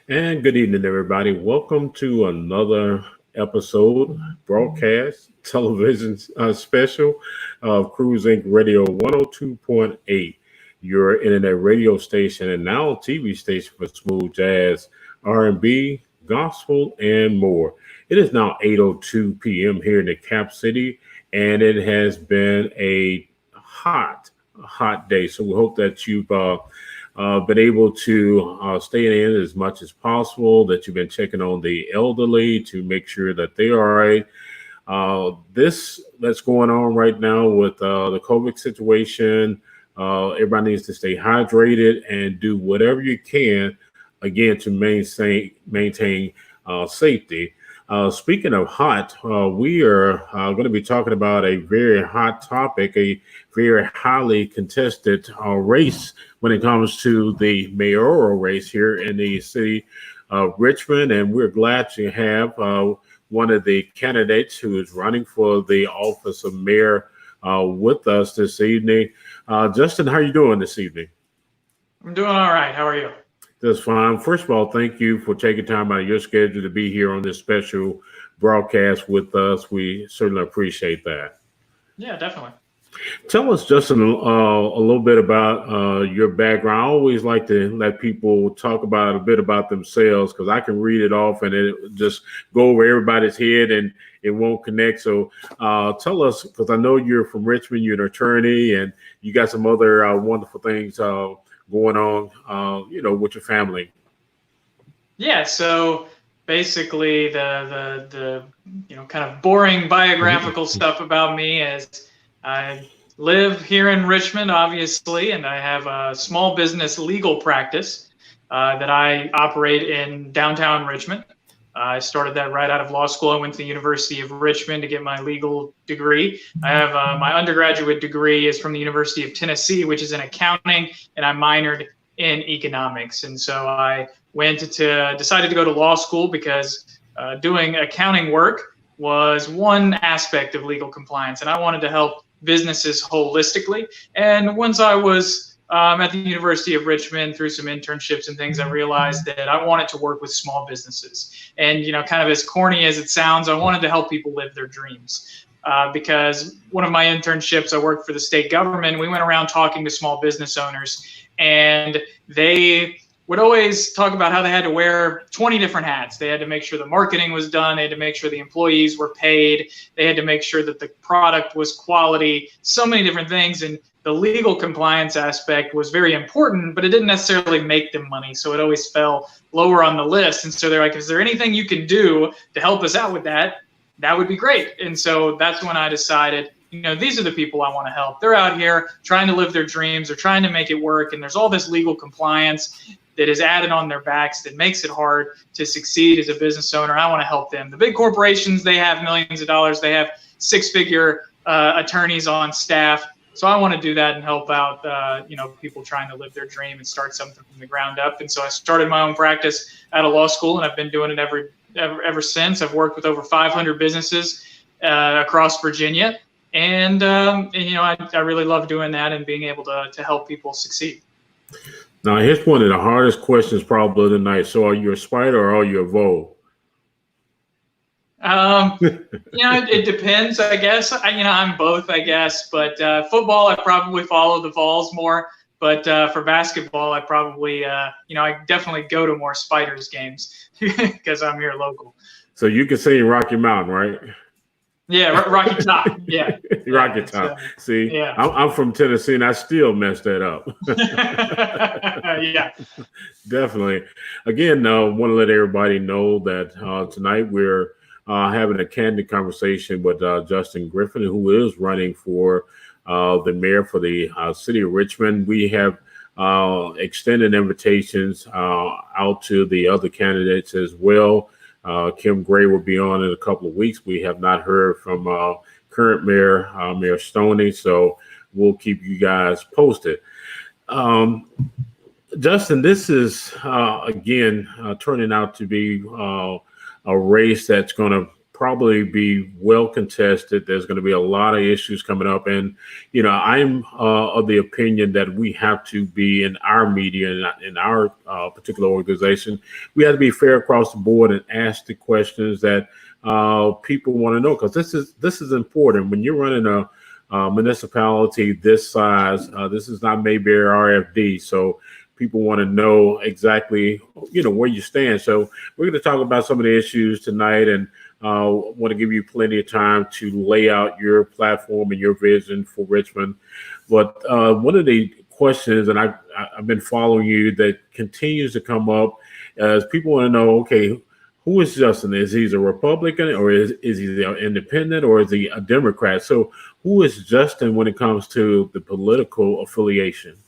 And good evening, everybody. Welcome to another episode, broadcast, television special of Cruise Inc. Radio 102.8, your internet radio station and now TV station for smooth jazz, R&B, gospel, and more. It is now 8:02 p.m. here in the Cap City, and it has been a hot day. So we hope that you've been able to stay in as much as possible, that you've been checking on the elderly to make sure that they are all right. This that's going on right now with the COVID situation, everybody needs to stay hydrated and do whatever you can, again, to maintain safety. Speaking of hot, we are going to be talking about a very hot topic, a very highly contested race when it comes to the mayoral race here in the city of Richmond. And we're glad to have one of the candidates who is running for the office of mayor with us this evening. Justin, how are you doing this evening? I'm doing all right. How are you? That's fine. First of all, thank you for taking time out of your schedule to be here on this special broadcast with us. We certainly appreciate that. Yeah, definitely. Tell us, Justin, a little bit about your background. I always like to let people talk about a bit about themselves because I can read it off and it just go over everybody's head and it won't connect. So tell us, because I know you're from Richmond, you're an attorney, and you got some other wonderful things going on, with your family. Yeah, so basically the kind of boring biographical stuff about me is I live here in Richmond, obviously, and I have a small business legal practice that I operate in downtown Richmond. I started that right out of law school. I went to the University of Richmond to get my legal degree. I have my undergraduate degree is from the University of Tennessee, which is in accounting, and I minored in economics. And so I decided to go to law school because doing accounting work was one aspect of legal compliance, and I wanted to help businesses holistically. And once I was at the University of Richmond through some internships and things, I realized that I wanted to work with small businesses. And, kind of as corny as it sounds, I wanted to help people live their dreams. Because one of my internships, I worked for the state government. We went around talking to small business owners, and they would always talk about how they had to wear 20 different hats. They had to make sure the marketing was done. They had to make sure the employees were paid. They had to make sure that the product was quality, so many different things. And the legal compliance aspect was very important, but it didn't necessarily make them money. So it always fell lower on the list. And so they're like, is there anything you can do to help us out with that? That would be great. And so that's when I decided, these are the people I want to help. They're out here trying to live their dreams. They're trying to make it work. And there's all this legal compliance that is added on their backs that makes it hard to succeed as a business owner. I want to help them. The big corporations, they have millions of dollars. They have six-figure attorneys on staff. So I want to do that and help out, people trying to live their dream and start something from the ground up. And so I started my own practice out of law school, and I've been doing it ever since. I've worked with over 500 businesses across Virginia. And I really love doing that and being able to help people succeed. Now, here's one of the hardest questions probably of the night. So are you a spider or are you a vole? It depends, I guess. I'm both, I guess. But football, I probably follow the Vols more. But for basketball, I probably, I definitely go to more Spiders games because I'm here local. So you can sing Rocky Mountain, right? Yeah, Rocky Top. Yeah, Rocky Top. See, yeah. I'm from Tennessee, and I still messed that up. Yeah, definitely. Again, want to let everybody know that tonight we're having a candid conversation with Justin Griffin, who is running for the mayor for the city of Richmond. We have extended invitations out to the other candidates as well. Kim Gray will be on in a couple of weeks. We have not heard from current mayor, Mayor Stoney, so we'll keep you guys posted. Justin, this is, again, turning out to be a race that's going to probably be well contested. There's going to be a lot of issues coming up. And, I'm of the opinion that we have to be in our media and in our particular organization, we have to be fair across the board and ask the questions that people want to know, because this is important. When you're running a municipality this size, this is not Mayberry RFD. So people want to know exactly, where you stand. So we're going to talk about some of the issues tonight, and want to give you plenty of time to lay out your platform and your vision for Richmond. But one of the questions, and I've been following you, that continues to come up as people want to know, okay, who is Justin? Is he a Republican, or is he an independent, or is he a Democrat? So who is Justin when it comes to the political affiliation?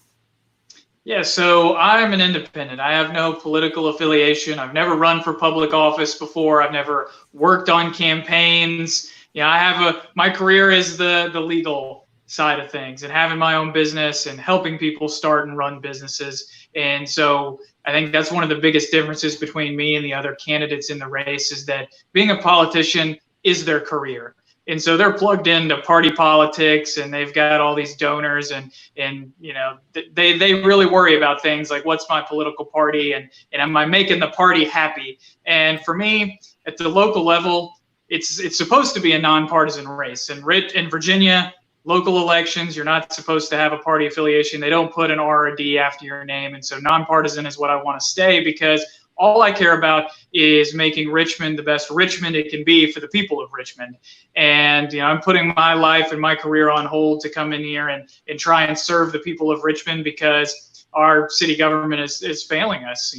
Yeah, so I'm an independent. I have no political affiliation. I've never run for public office before. I've never worked on campaigns. My career is the legal side of things, and having my own business and helping people start and run businesses. And so I think that's one of the biggest differences between me and the other candidates in the race, is that being a politician is their career. And so they're plugged into party politics, and they've got all these donors, and they really worry about things like, what's my political party, and am I making the party happy? And for me, at the local level, it's supposed to be a nonpartisan race. And in Virginia, local elections, you're not supposed to have a party affiliation. They don't put an R or D after your name. And so nonpartisan is what I want to stay, because all I care about is making Richmond the best Richmond it can be for the people of Richmond. And, I'm putting my life and my career on hold to come in here and try and serve the people of Richmond, because our city government is failing us.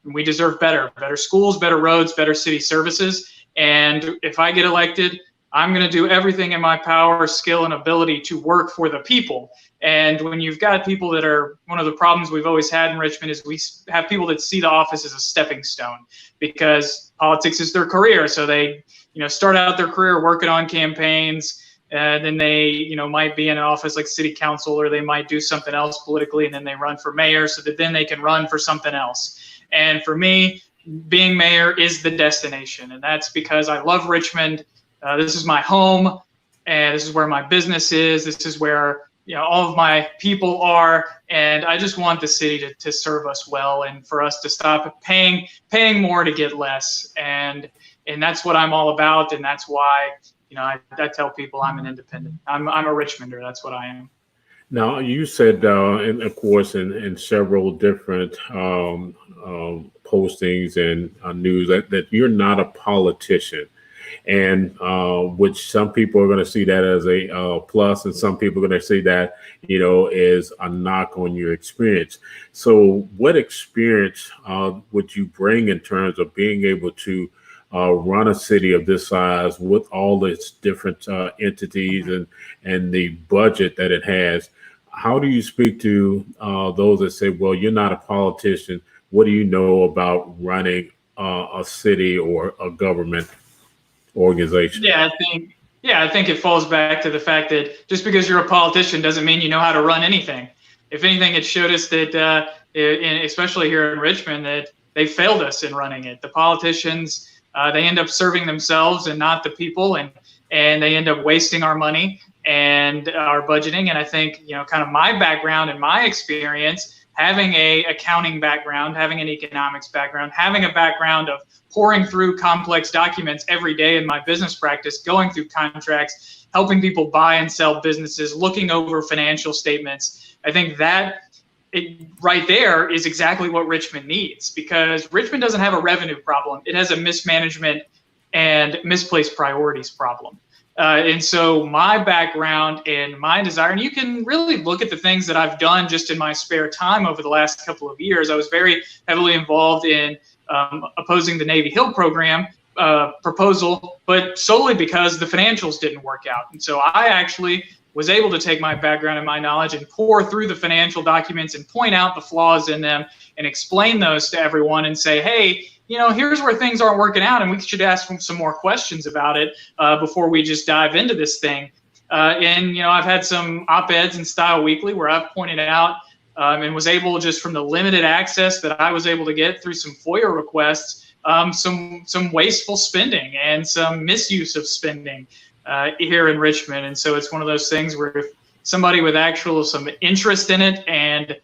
We deserve better schools, better roads, better city services. And if I get elected, I'm going to do everything in my power, skill, and ability to work for the people. And when you've got people that are, one of the problems we've always had in Richmond is we have people that see the office as a stepping stone, because politics is their career. So they, start out their career working on campaigns, and then they, might be in an office like city council, or they might do something else politically, and then they run for mayor so that then they can run for something else. And for me, being mayor is the destination. And that's because I love Richmond. This is my home, and this is where my business is. This is where all of my people are, and I just want the city to serve us well, and for us to stop paying more to get less, and that's what I'm all about, and that's why I tell people I'm an independent. I'm a Richmonder. That's what I am. Now, you said, and of course, in several different postings and news that you're not a politician. And which some people are going to see that as a plus, and some people are going to see that, is a knock on your experience. So what experience would you bring in terms of being able to run a city of this size with all its different entities and the budget that it has? How do you speak to those that say, well, you're not a politician. What do you know about running a city or a government organization? I think it falls back to the fact that just because you're a politician doesn't mean you know how to run anything. If anything, it showed us that, especially here in Richmond, that they failed us in running it. The politicians, they end up serving themselves and not the people, and they end up wasting our money and our budgeting. And I think, kind of my background and my experience, having a accounting background, having an economics background, having a background of pouring through complex documents every day in my business practice, going through contracts, helping people buy and sell businesses, looking over financial statements. I think that right there is exactly what Richmond needs, because Richmond doesn't have a revenue problem. It has a mismanagement and misplaced priorities problem. And so my background and my desire, and you can really look at the things that I've done just in my spare time over the last couple of years. I was very heavily involved in opposing the Navy Hill program proposal, but solely because the financials didn't work out. And so I actually was able to take my background and my knowledge and pour through the financial documents and point out the flaws in them and explain those to everyone and say, hey, here's where things aren't working out, and we should ask them some more questions about it before we just dive into this thing. And I've had some op-eds in Style Weekly where I've pointed out and was able, just from the limited access that I was able to get through some FOIA requests, some wasteful spending and some misuse of spending here in Richmond. And so it's one of those things where if somebody with some interest in it and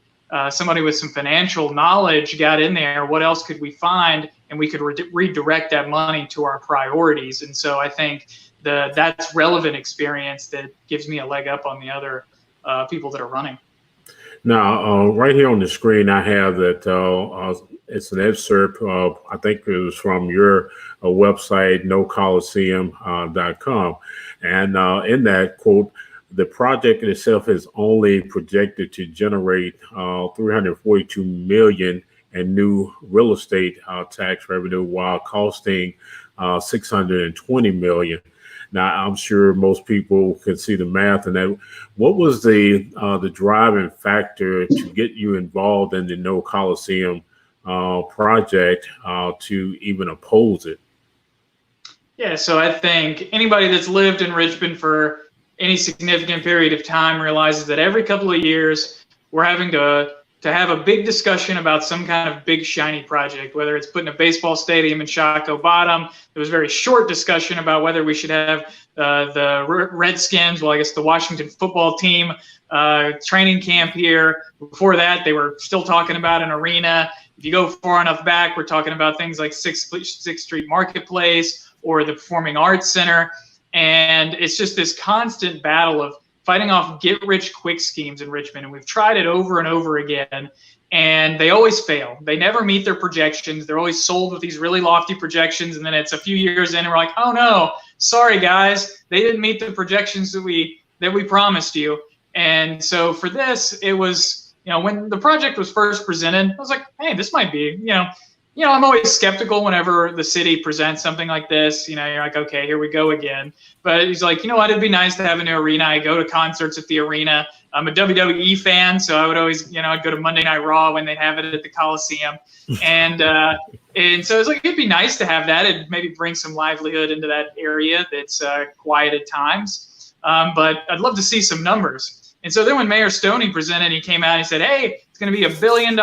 somebody with some financial knowledge got in there, what else could we find? And we could redirect that money to our priorities. And so I think that's relevant experience that gives me a leg up on the other people that are running. Now, right here on the screen, I have that it's an excerpt of, I think it was from your website, Coliseum.com. And in that quote, the project itself is only projected to generate $342 million in new real estate tax revenue, while costing $620 million. Now, I'm sure most people can see the math in that. What was the driving factor to get you involved in the No Coliseum project to even oppose it? Yeah, so I think anybody that's lived in Richmond for any significant period of time realizes that every couple of years we're having to have a big discussion about some kind of big shiny project, whether it's putting a baseball stadium in Shockoe Bottom. There was a very short discussion about whether we should have the Redskins, well, I guess the Washington football team training camp here. Before that, they were still talking about an arena. If you go far enough back, we're talking about things like Sixth Street Marketplace or the Performing Arts Center. And it's just this constant battle of fighting off get-rich-quick schemes in Richmond. And we've tried it over and over again, and they always fail. They never meet their projections. They're always sold with these really lofty projections, and then it's a few years in, and we're like, oh no, sorry guys, they didn't meet the projections that we promised you. And so for this, it was, when the project was first presented, I was like, hey, this might be, I'm always skeptical whenever the city presents something like this. You're like, okay, here we go again. But he's like, it'd be nice to have a new arena. I go to concerts at the arena. I'm a WWE fan, so I would always, I'd go to Monday Night Raw when they have it at the Coliseum. And so it's like, it'd be nice to have that. It'd maybe bring some livelihood into that area that's quiet at times. But I'd love to see some numbers. And so then when Mayor Stoney presented, he came out and he said, hey, it's going to be $1 billion.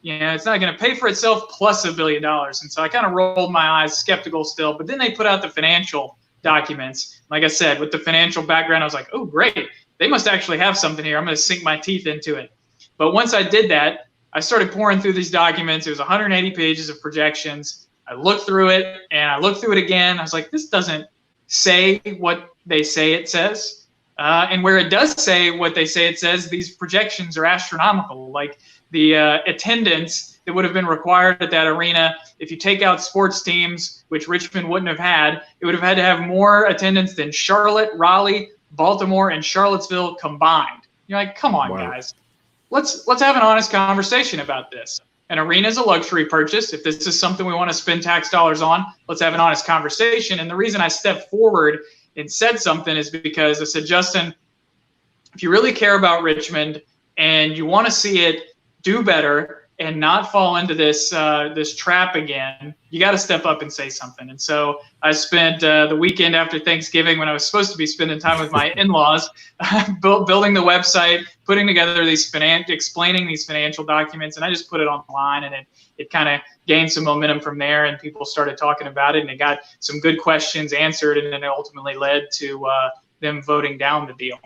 It's not going to pay for itself plus $1 billion. And so I kind of rolled my eyes, skeptical still. But then they put out the financial documents. Like I said, with the financial background, I was like, oh, great. They must actually have something here. I'm going to sink my teeth into it. But once I did that, I started pouring through these documents. It was 180 pages of projections. I looked through it, and I looked through it again. I was like, this doesn't say what they say it says. And where it does say what they say it says, these projections are astronomical. Like the attendance that would have been required at that arena, if you take out sports teams, which Richmond wouldn't have had, it would have had to have more attendance than Charlotte, Raleigh, Baltimore, and Charlottesville combined. You're like, come on, guys. Let's have an honest conversation about this. An arena is a luxury purchase. If this is something we want to spend tax dollars on, let's have an honest conversation. And the reason I stepped forward and said something is because I said, Justin, if you really care about Richmond and you want to see it do better and not fall into this this trap again, you got to step up and say something. And so I spent the weekend after Thanksgiving, when I was supposed to be spending time with my in-laws, building the website, putting together these explaining these financial documents, and I just put it online, and it kind of gained some momentum from there, and people started talking about it, and it got some good questions answered, and then it ultimately led to them voting down the deal.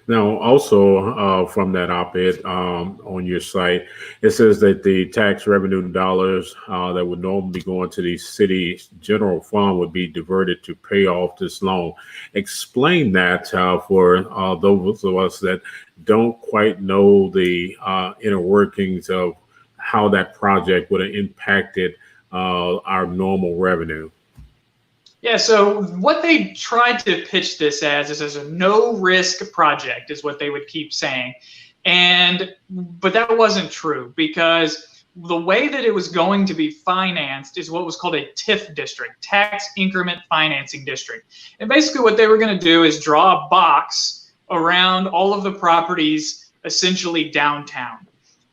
Now, also from that op-ed on your site, it says that the tax revenue dollars that would normally go into the city's general fund would be diverted to pay off this loan. Explain that for those of us that don't quite know the inner workings of how that project would have impacted our normal revenue. Yeah, so what they tried to pitch this as a no-risk project is what they would keep saying. But that wasn't true, because the way that it was going to be financed is what was called a TIF district, Tax Increment Financing District. And basically what they were going to do is draw a box around all of the properties essentially downtown.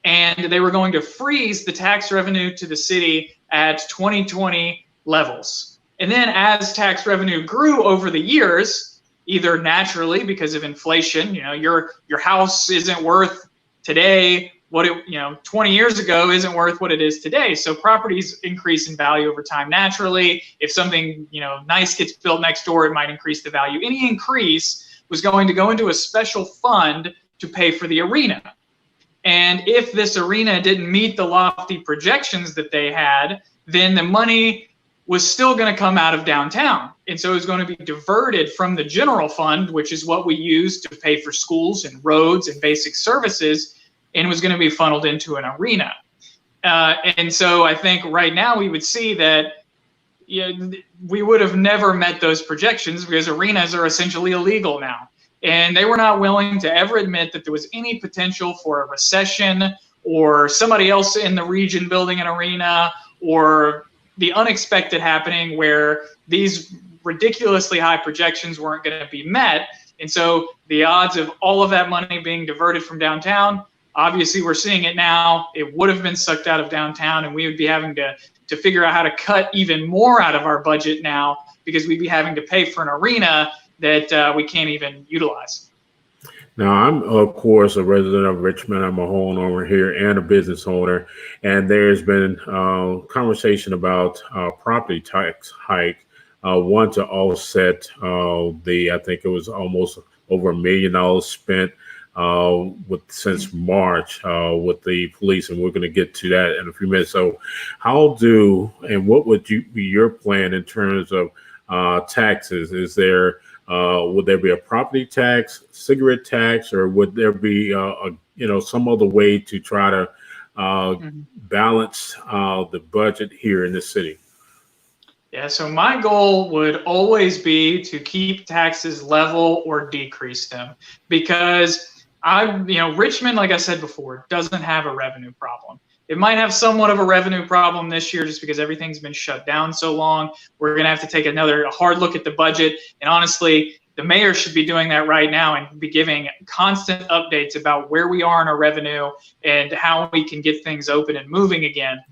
And they were going to freeze the tax revenue to the city at 2020 levels. And then as tax revenue grew over the years, either naturally because of inflation, your house isn't worth today, 20 years ago isn't worth what it is today. So properties increase in value over time naturally. If something, nice gets built next door, it might increase the value. Any increase was going to go into a special fund to pay for the arena. And if this arena didn't meet the lofty projections that they had, then the money was still going to come out of downtown. And so it was going to be diverted from the general fund, which is what we use to pay for schools and roads and basic services, and was going to be funneled into an arena. And so I think right now we would see that we would have never met those projections because arenas are essentially illegal now. And they were not willing to ever admit that there was any potential for a recession or somebody else in the region building an arena or the unexpected happening where these ridiculously high projections weren't going to be met. And so the odds of all of that money being diverted from downtown, obviously we're seeing it now. It would have been sucked out of downtown, and we would be having to figure out how to cut even more out of our budget now because we'd be having to pay for an arena that we can't even utilize. Now, I'm, of course, a resident of Richmond. I'm a homeowner here and a business owner. And there's been conversation about property tax hike, one to offset I think it was almost over $1 million spent since March with the police. And we're going to get to that in a few minutes. So what would be your plan in terms of taxes? Is there would there be a property tax, cigarette tax, or would there be some other way to try to balance the budget here in the city? Yeah, so my goal would always be to keep taxes level or decrease them because Richmond, like I said before, doesn't have a revenue problem. It might have somewhat of a revenue problem this year just because everything's been shut down so long. We're going to have to take a hard look at the budget. And honestly, the mayor should be doing that right now and be giving constant updates about where we are in our revenue and how we can get things open and moving again.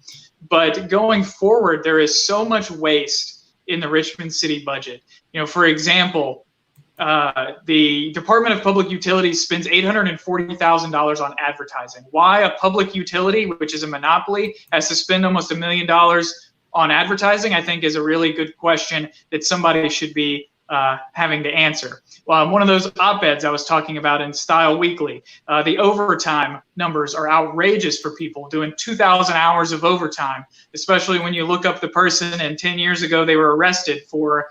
But going forward, there is so much waste in the Richmond City budget. For example, the Department of Public Utilities spends $840,000 on advertising. Why a public utility, which is a monopoly, has to spend almost $1 million on advertising, I think is a really good question that somebody should be having to answer. Well, one of those op-eds I was talking about in Style Weekly, the overtime numbers are outrageous for people doing 2,000 hours of overtime, especially when you look up the person and 10 years ago they were arrested for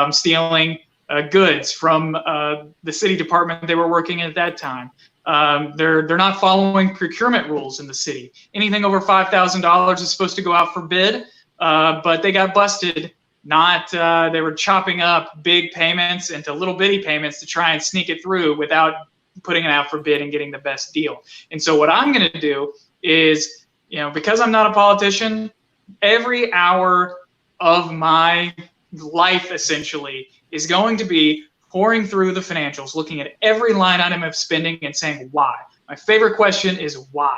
stealing goods from the city department they were working at that time. They're not following procurement rules in the city. Anything over $5,000 is supposed to go out for bid, but they got busted. They were chopping up big payments into little bitty payments to try and sneak it through without putting it out for bid and getting the best deal. And so what I'm going to do is, because I'm not a politician, every hour of my life essentially is going to be pouring through the financials, looking at every line item of spending and saying why. My favorite question is why.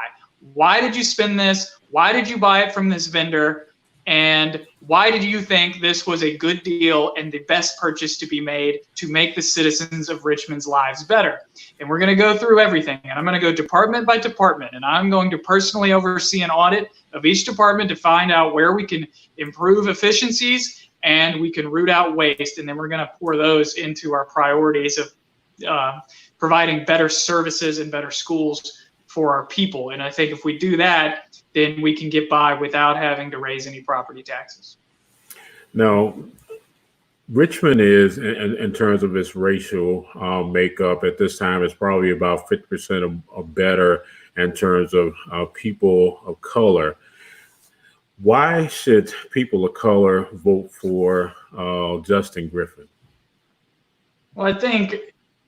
Why did you spend this? Why did you buy it from this vendor? And why did you think this was a good deal and the best purchase to be made to make the citizens of Richmond's lives better? And we're going to go through everything. And I'm going to go department by department. And I'm going to personally oversee an audit of each department to find out where we can improve efficiencies and we can root out waste. And then we're going to pour those into our priorities of providing better services and better schools for our people. And I think if we do that, then we can get by without having to raise any property taxes. Now, Richmond is, in terms of its racial makeup at this time, is probably about 50% or better in terms of people of color. Why should people of color vote for Justin Griffin? Well, I think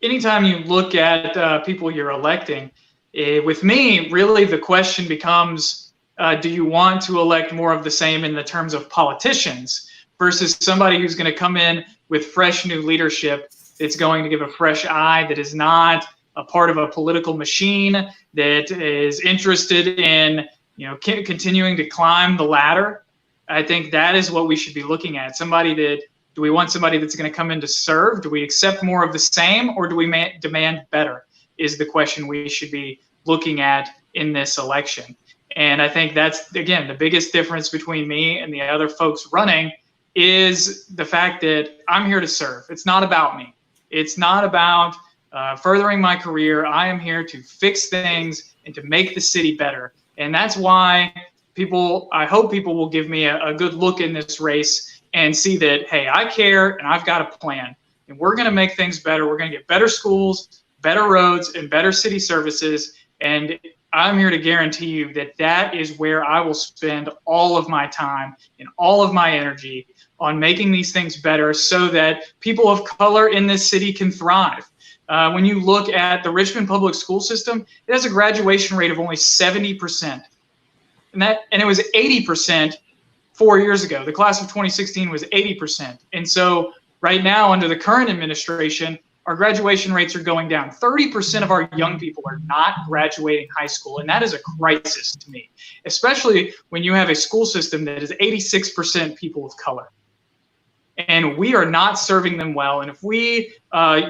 anytime you look at people you're electing, with me, really the question becomes, do you want to elect more of the same in the terms of politicians versus somebody who's going to come in with fresh new leadership that's going to give a fresh eye, that is not a part of a political machine, that is interested in continuing to climb the ladder? I think that is what we should be looking at. Do we want somebody that's going to come in to serve? Do we accept more of the same, or do we demand better? Is the question we should be looking at in this election. And I think that's, again, the biggest difference between me and the other folks running is the fact that I'm here to serve. It's not about me. It's not about furthering my career. I am here to fix things and to make the city better. And that's why I hope people will give me a good look in this race and see that, hey, I care and I've got a plan. And we're going to make things better. We're going to get better schools, better roads, and better city services. And I'm here to guarantee you that that is where I will spend all of my time and all of my energy on making these things better so that people of color in this city can thrive. When you look at the Richmond public school system, it has a graduation rate of only 70%. And it was 80% 4 years ago. The class of 2016 was 80%. And so right now, under the current administration, our graduation rates are going down. 30% of our young people are not graduating high school, and that is a crisis to me, especially when you have a school system that is 86% people of color. And we are not serving them well. And if we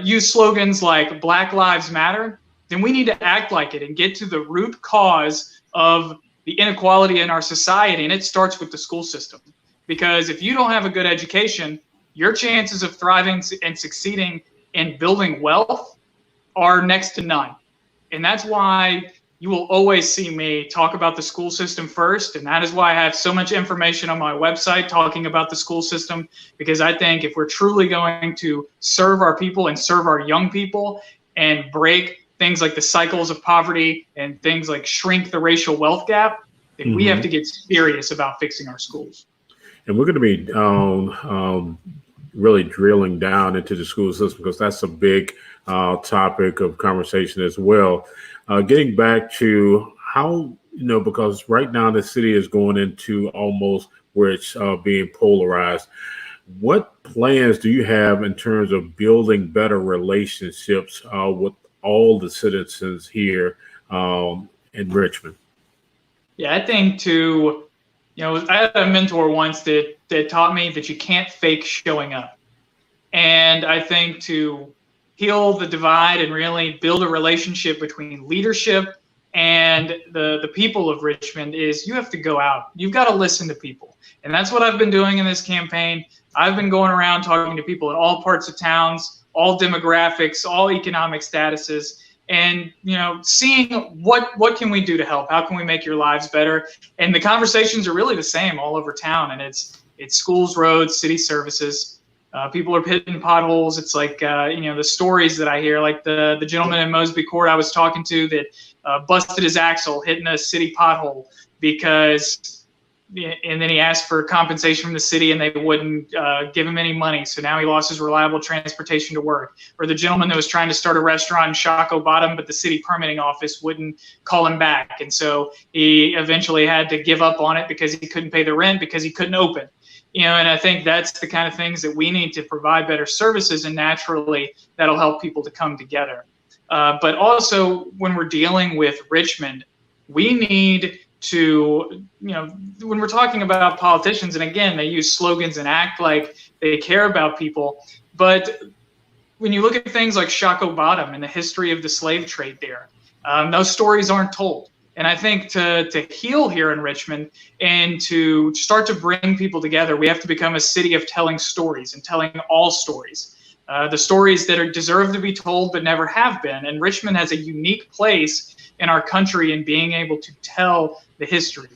use slogans like Black Lives Matter, then we need to act like it and get to the root cause of the inequality in our society, and it starts with the school system. Because if you don't have a good education, your chances of thriving and succeeding and building wealth are next to none. And that's why you will always see me talk about the school system first. And that is why I have so much information on my website talking about the school system, because I think if we're truly going to serve our people and serve our young people and break things like the cycles of poverty and things like shrink the racial wealth gap, then we have to get serious about fixing our schools. And we're going to be really drilling down into the school system because that's a big topic of conversation as well. Getting back to how, because right now the city is going into almost where it's being polarized. What plans do you have in terms of building better relationships with all the citizens here in Richmond? Yeah, I think I had a mentor once that taught me that you can't fake showing up. And I think to heal the divide and really build a relationship between leadership and the people of Richmond is you have to go out. You've got to listen to people. And that's what I've been doing in this campaign. I've been going around talking to people in all parts of towns, all demographics, all economic statuses, and seeing what can we do to help? How can we make your lives better? And the conversations are really the same all over town. And it's schools, roads, city services. People are hitting potholes. It's like the stories that I hear, like the gentleman in Mosby Court I was talking to that busted his axle hitting a city pothole and then he asked for compensation from the city and they wouldn't give him any money. So now he lost his reliable transportation to work. Or the gentleman that was trying to start a restaurant in Shockoe Bottom, but the city permitting office wouldn't call him back. And so he eventually had to give up on it because he couldn't pay the rent because he couldn't open. And I think that's the kind of things that we need to provide better services, and naturally that'll help people to come together. But also when we're dealing with Richmond, we need to, when we're talking about politicians, and again, they use slogans and act like they care about people. But when you look at things like Shockoe Bottom and the history of the slave trade there, those stories aren't told. And I think to heal here in Richmond and to start to bring people together, we have to become a city of telling stories and telling all stories. The stories that deserve to be told but never have been. And Richmond has a unique place in our country in being able to tell the history.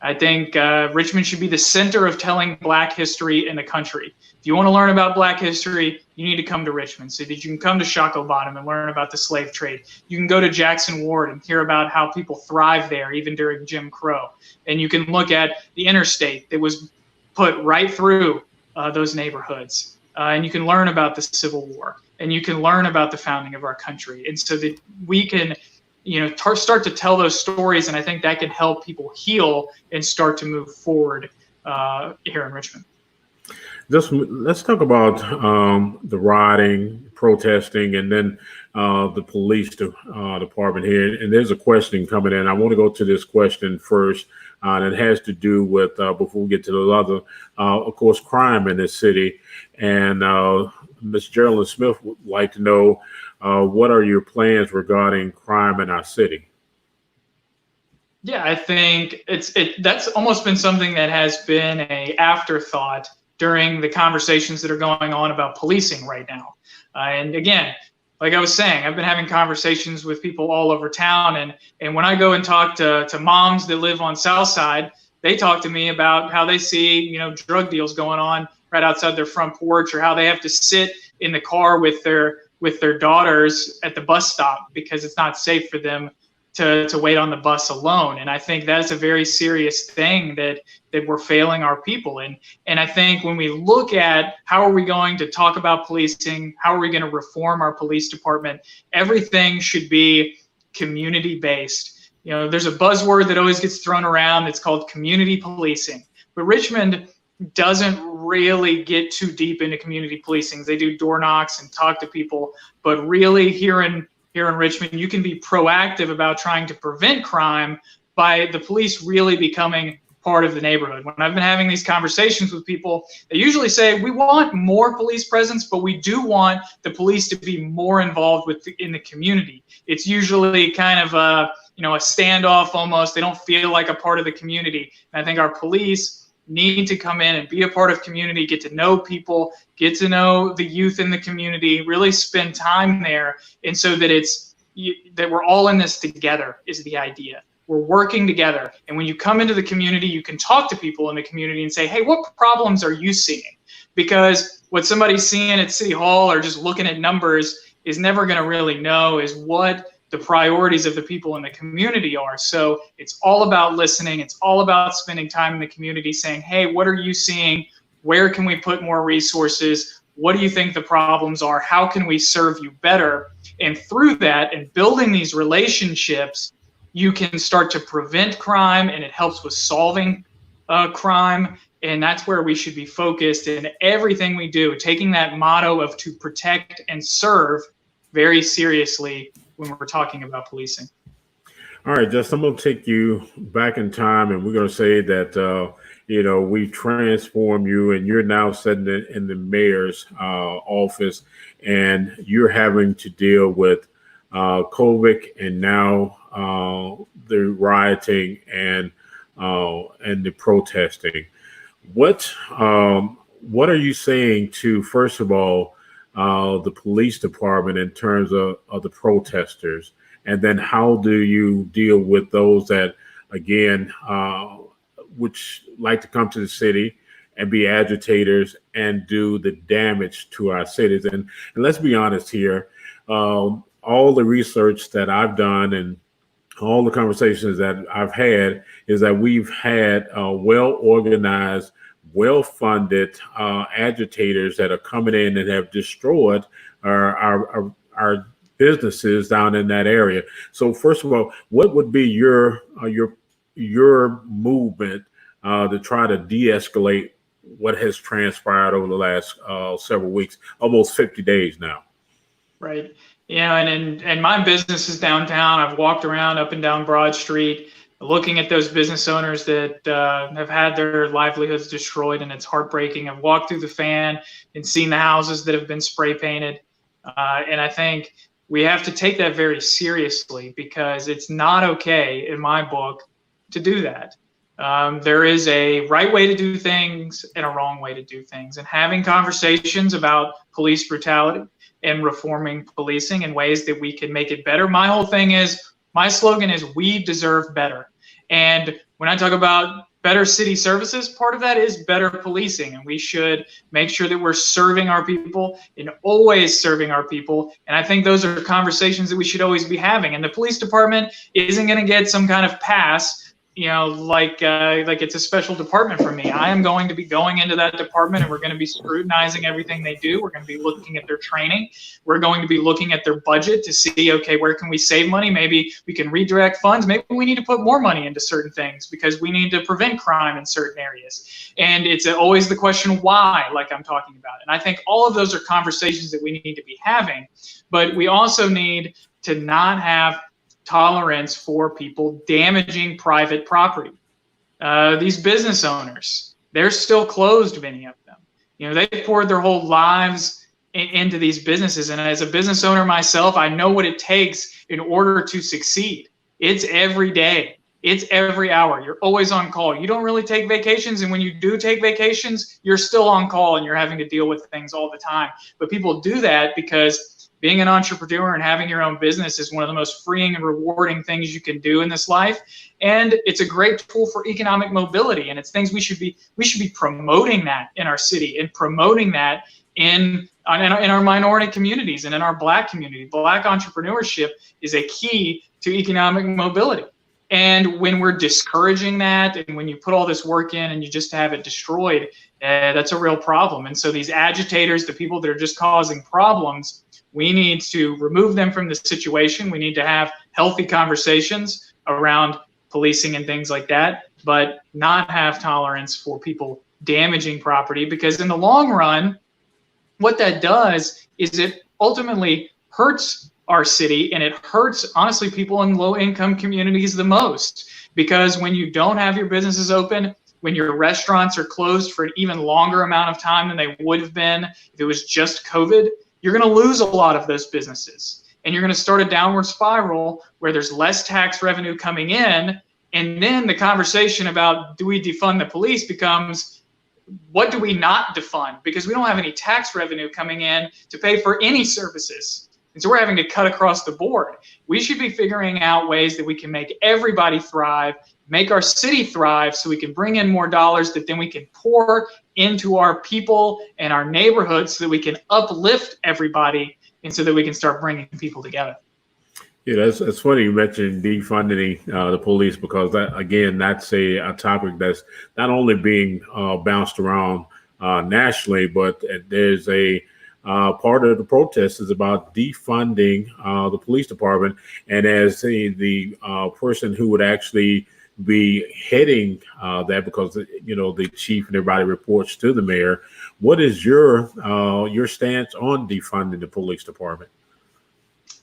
I think Richmond should be the center of telling Black history in the country. If you want to learn about Black history, you need to come to Richmond so that you can come to Shockoe Bottom and learn about the slave trade. You can go to Jackson Ward and hear about how people thrive there even during Jim Crow. And you can look at the interstate that was put right through those neighborhoods. And you can learn about the Civil War. And you can learn about the founding of our country. And so that we can start to tell those stories, and I think that can help people heal and start to move forward here in Richmond. Let's talk about the rioting, protesting, and then the police department here. And there's a question coming in. I want to go to this question first, and it has to do with, before we get to the other, of course, crime in this city. And Ms. Geraldine Smith would like to know, what are your plans regarding crime in our city? Yeah, I think that's almost been something that has been a afterthought during the conversations that are going on about policing right now. And again, like I was saying, I've been having conversations with people all over town, and when I go and talk to moms that live on South Side, they talk to me about how they see, drug deals going on right outside their front porch, or how they have to sit in the car with their daughters at the bus stop because it's not safe for them to wait on the bus alone. And I think that's a very serious thing that we're failing our people in. And I think when we look at how are we going to talk about policing, how are we going to reform our police department, everything should be community based. There's a buzzword that always gets thrown around. It's called community policing. But Richmond doesn't really get too deep into community policing. They do door knocks and talk to people, but really here in Richmond, you can be proactive about trying to prevent crime by the police really becoming part of the neighborhood. When I've been having these conversations with people, they usually say, we want more police presence, but we do want the police to be more involved in the community. It's usually kind of a standoff almost. They don't feel like a part of the community. And I think our police need to come in and be a part of community, get to know people, get to know the youth in the community, really spend time there. And so that that we're all in this together is the idea. We're working together. And when you come into the community, you can talk to people in the community and say, hey, what problems are you seeing? Because what somebody's seeing at City Hall or just looking at numbers is never going to really know is what the priorities of the people in the community are. So it's all about listening. It's all about spending time in the community saying, hey, what are you seeing? Where can we put more resources? What do you think the problems are? How can we serve you better? And through that and building these relationships, you can start to prevent crime, and it helps with solving crime. And that's where we should be focused in everything we do, taking that motto of to protect and serve very seriously when we're talking about policing. All right, Justin, I'm going to take you back in time, and we're going to say that, we transform you, and you're now sitting in the mayor's office, and you're having to deal with COVID and now the rioting and the protesting. What are you saying to, first of all, the police department in terms of the protesters, and then how do you deal with those that, again, which like to come to the city and be agitators and do the damage to our cities? And let's be honest here, all the research that I've done and all the conversations that I've had is that we've had well-organized, well-funded agitators that are coming in and have destroyed our businesses down in that area. So first of all, what would be your movement to try to de-escalate what has transpired over the last several weeks, almost 50 days now? Right. Yeah, and my business is downtown. I've walked around up and down Broad Street, looking at those business owners that have had their livelihoods destroyed, and it's heartbreaking. I've walked through the fan and seen the houses that have been spray painted, and I think we have to take that very seriously because it's not okay, in my book, to do that. There is a right way to do things and a wrong way to do things, and having conversations about police brutality and reforming policing in ways that we can make it better. My slogan is, we deserve better. And when I talk about better city services, part of that is better policing. And we should make sure that we're serving our people and always serving our people. And I think those are conversations that we should always be having. And the police department isn't going to get some kind of pass, like it's a special department for me. I am going to be going into that department, and we're going to be scrutinizing everything they do. We're going to be looking at their training. We're going to be looking at their budget to see, okay, where can we save money? Maybe we can redirect funds. Maybe we need to put more money into certain things because we need to prevent crime in certain areas. And it's always the question why, like I'm talking about. And I think all of those are conversations that we need to be having. But we also need to not have tolerance for people damaging private property. These business owners, they're still closed, many of them. They poured their whole lives into these businesses. And as a business owner myself, I know what it takes in order to succeed. It's every day. It's every hour. You're always on call. You don't really take vacations. And when you do take vacations, you're still on call and you're having to deal with things all the time. But people do that because being an entrepreneur and having your own business is one of the most freeing and rewarding things you can do in this life. And it's a great tool for economic mobility. And it's things we should be promoting that in our city and promoting that in our minority communities and in our Black community. Black entrepreneurship is a key to economic mobility. And when we're discouraging that, and when you put all this work in and you just have it destroyed, that's a real problem. And so these agitators, the people that are just causing problems, we need to remove them from the situation. We need to have healthy conversations around policing and things like that, but not have tolerance for people damaging property, because in the long run, what that does is it ultimately hurts our city, and it hurts, honestly, people in low-income communities the most, because when you don't have your businesses open, when your restaurants are closed for an even longer amount of time than they would have been if it was just COVID, you're going to lose a lot of those businesses, and you're going to start a downward spiral where there's less tax revenue coming in, and then the conversation about do we defund the police becomes, what do we not defund? Because we don't have any tax revenue coming in to pay for any services. And so we're having to cut across the board. We should be figuring out ways that we can make everybody thrive, make our city thrive, so we can bring in more dollars that then we can pour into our people and our neighborhoods so that we can uplift everybody and so that we can start bringing people together. Yeah, that's funny you mentioned defunding the police, because that, again, that's a topic that's not only being bounced around nationally, but there's a part of the protest is about defunding the police department. And as the person who would actually be heading that, because the chief and everybody reports to the mayor, what is your stance on defunding the police department?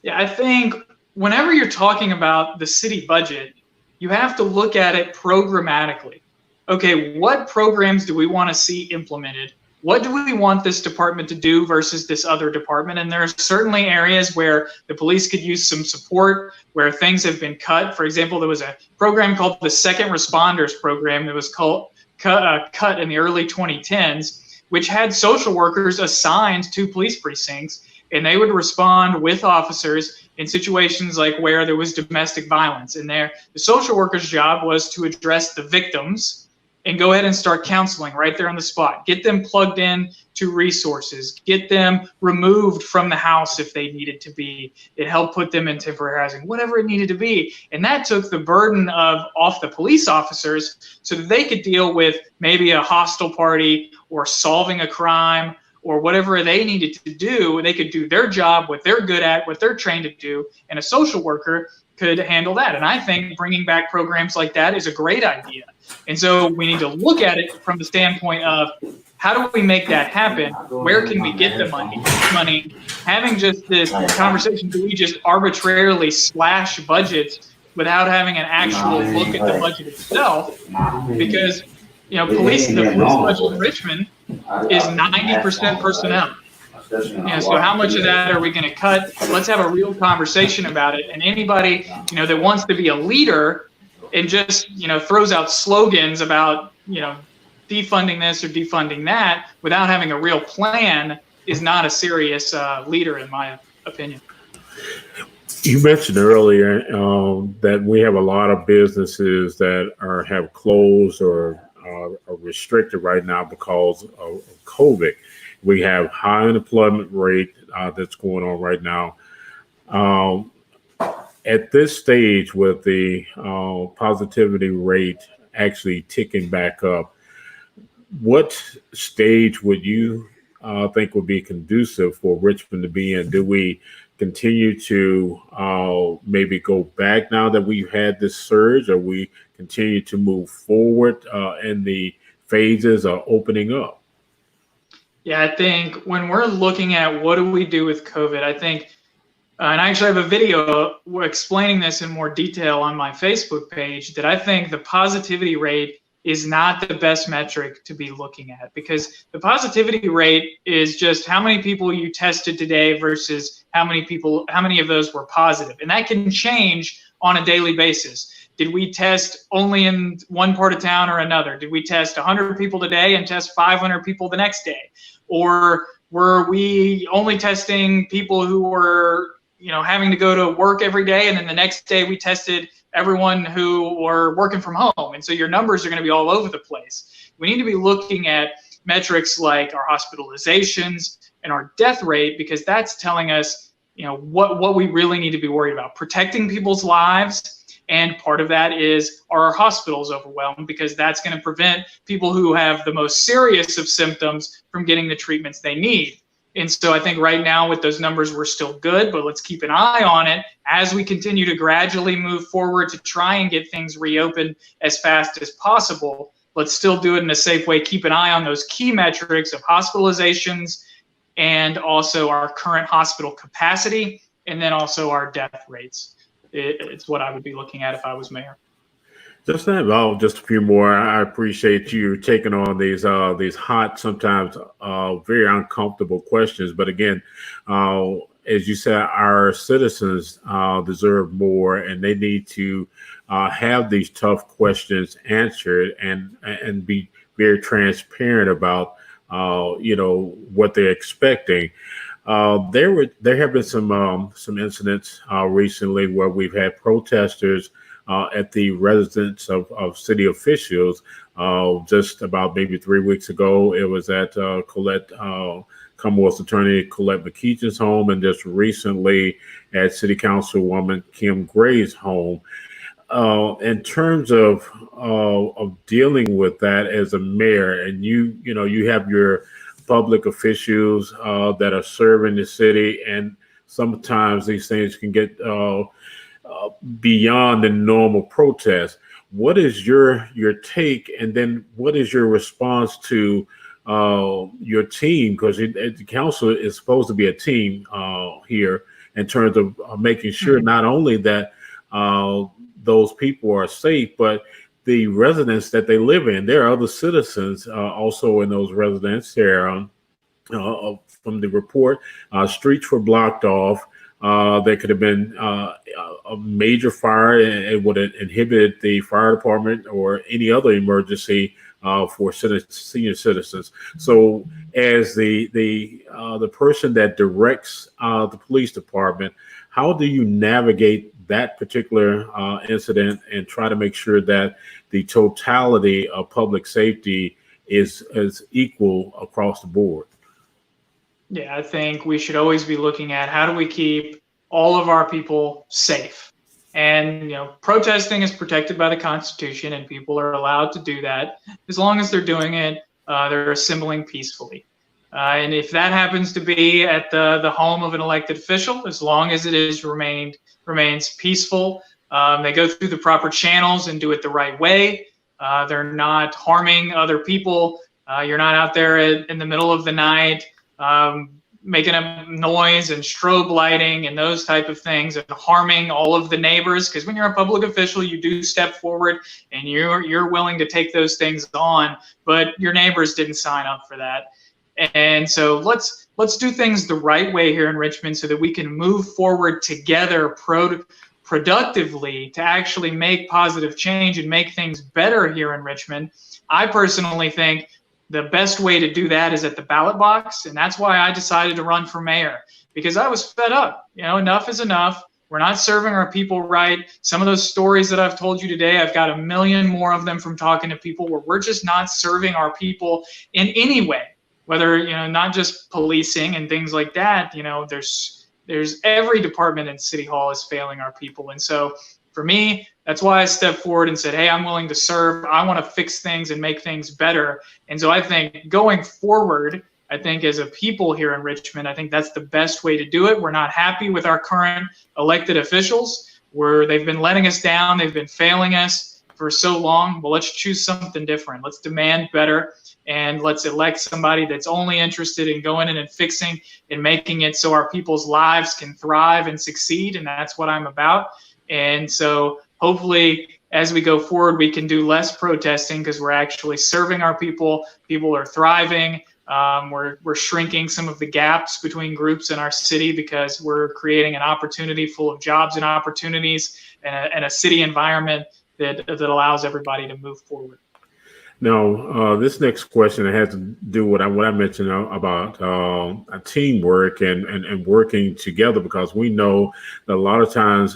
Yeah, I think whenever you're talking about the city budget, you have to look at it programmatically. Okay, what programs do we want to see implemented? What do we want this department to do versus this other department? And there are certainly areas where the police could use some support, where things have been cut. For example, there was a program called the Second Responders Program that was cut in the early 2010s, which had social workers assigned to police precincts, and they would respond with officers in situations like where there was domestic violence. And the social worker's job was to address the victims and go ahead and start counseling right there on the spot. Get them plugged in to resources. Get them removed from the house if they needed to be. It helped put them in temporary housing, whatever it needed to be. And that took the burden off the police officers so that they could deal with maybe a hostile party or solving a crime or whatever they needed to do. They could do their job, what they're good at, what they're trained to do, and a social worker could handle that. And I think bringing back programs like that is a great idea. And so we need to look at it from the standpoint of how do we make that happen? Where can we get the money? Having just this conversation, do we just arbitrarily slash budgets without having an actual look at the budget itself? Because the police budget in Richmond is 90% personnel. So how much of that are we going to cut? Let's have a real conversation about it. And anybody, that wants to be a leader and just, throws out slogans about, defunding this or defunding that without having a real plan is not a serious leader, in my opinion. You mentioned earlier that we have a lot of businesses that have closed or are restricted right now because of COVID. We have high unemployment rate that's going on right now. At this stage, with the positivity rate actually ticking back up, what stage would you think would be conducive for Richmond to be in? Do we continue to maybe go back now that we've had this surge, or we continue to move forward in the phases of opening up? Yeah, I think when we're looking at what do we do with COVID, I think, and I actually have a video explaining this in more detail on my Facebook page, that I think the positivity rate is not the best metric to be looking at, because the positivity rate is just how many people you tested today versus how many of those were positive. And that can change on a daily basis. Did we test only in one part of town or another? Did we test 100 people today and test 500 people the next day? Or were we only testing people who were, having to go to work every day, and then the next day we tested everyone who were working from home? And so your numbers are going to be all over the place. We need to be looking at metrics like our hospitalizations and our death rate, because that's telling us, what we really need to be worried about, protecting people's lives. And part of that is, are our hospitals overwhelmed? Because that's going to prevent people who have the most serious of symptoms from getting the treatments they need. And so I think right now with those numbers, we're still good, but let's keep an eye on it as we continue to gradually move forward to try and get things reopened as fast as possible. Let's still do it in a safe way. Keep an eye on those key metrics of hospitalizations and also our current hospital capacity, and then also our death rates. It's what I would be looking at if I was mayor. Just a few more. I appreciate you taking on these hot, sometimes very uncomfortable questions. But again, as you said, our citizens deserve more, and they need to have these tough questions answered and be very transparent about what they're expecting. There have been some incidents recently where we've had protesters at the residence of city officials. Just about maybe 3 weeks ago, it was at Commonwealth's Attorney Colette McKeechan's home, and just recently at City Councilwoman Kim Gray's home. In terms of dealing with that as a mayor, and you have your public officials that are serving the city, and sometimes these things can get beyond the normal protest. What is your take, and then what is your response to your team? Because the council is supposed to be a team here in terms of making sure not only that those people are safe, but the residents that they live in. There are other citizens also in those residents there. From the report, streets were blocked off. There could have been a major fire, and it would have inhibited the fire department or any other emergency for senior citizens. So, as the person that directs the police department, how do you navigate that particular incident and try to make sure that the totality of public safety is equal across the board? Yeah, I think we should always be looking at how do we keep all of our people safe. And, protesting is protected by the Constitution, and people are allowed to do that as long as they're doing it, they're assembling peacefully. And if that happens to be at the home of an elected official, as long as it remains peaceful, they go through the proper channels and do it the right way. They're not harming other people. You're not out there in the middle of the night making a noise and strobe lighting and those type of things and harming all of the neighbors. Because when you're a public official, you do step forward and you're willing to take those things on, but your neighbors didn't sign up for that. And so let's do things the right way here in Richmond so that we can move forward together productively to actually make positive change and make things better here in Richmond. I personally think the best way to do that is at the ballot box, and that's why I decided to run for mayor, because I was fed up. Enough is enough. We're not serving our people right. Some of those stories that I've told you today, I've got a million more of them from talking to people where we're just not serving our people in any way, whether, not just policing and things like that. There's every department in City Hall is failing our people. And so for me, that's why I stepped forward and said, hey, I'm willing to serve. I want to fix things and make things better. And so I think going forward, as a people here in Richmond, I think that's the best way to do it. We're not happy with our current elected officials. They've been letting us down. They've been failing us for so long. Well, let's choose something different. Let's demand better, and let's elect somebody that's only interested in going in and fixing and making it so our people's lives can thrive and succeed. And that's what I'm about. And so hopefully as we go forward, we can do less protesting because we're actually serving our people. People are thriving. We're shrinking some of the gaps between groups in our city because we're creating an opportunity full of jobs and opportunities and a city environment that allows everybody to move forward. Now, this next question has to do with what I mentioned about teamwork and working together, because we know that a lot of times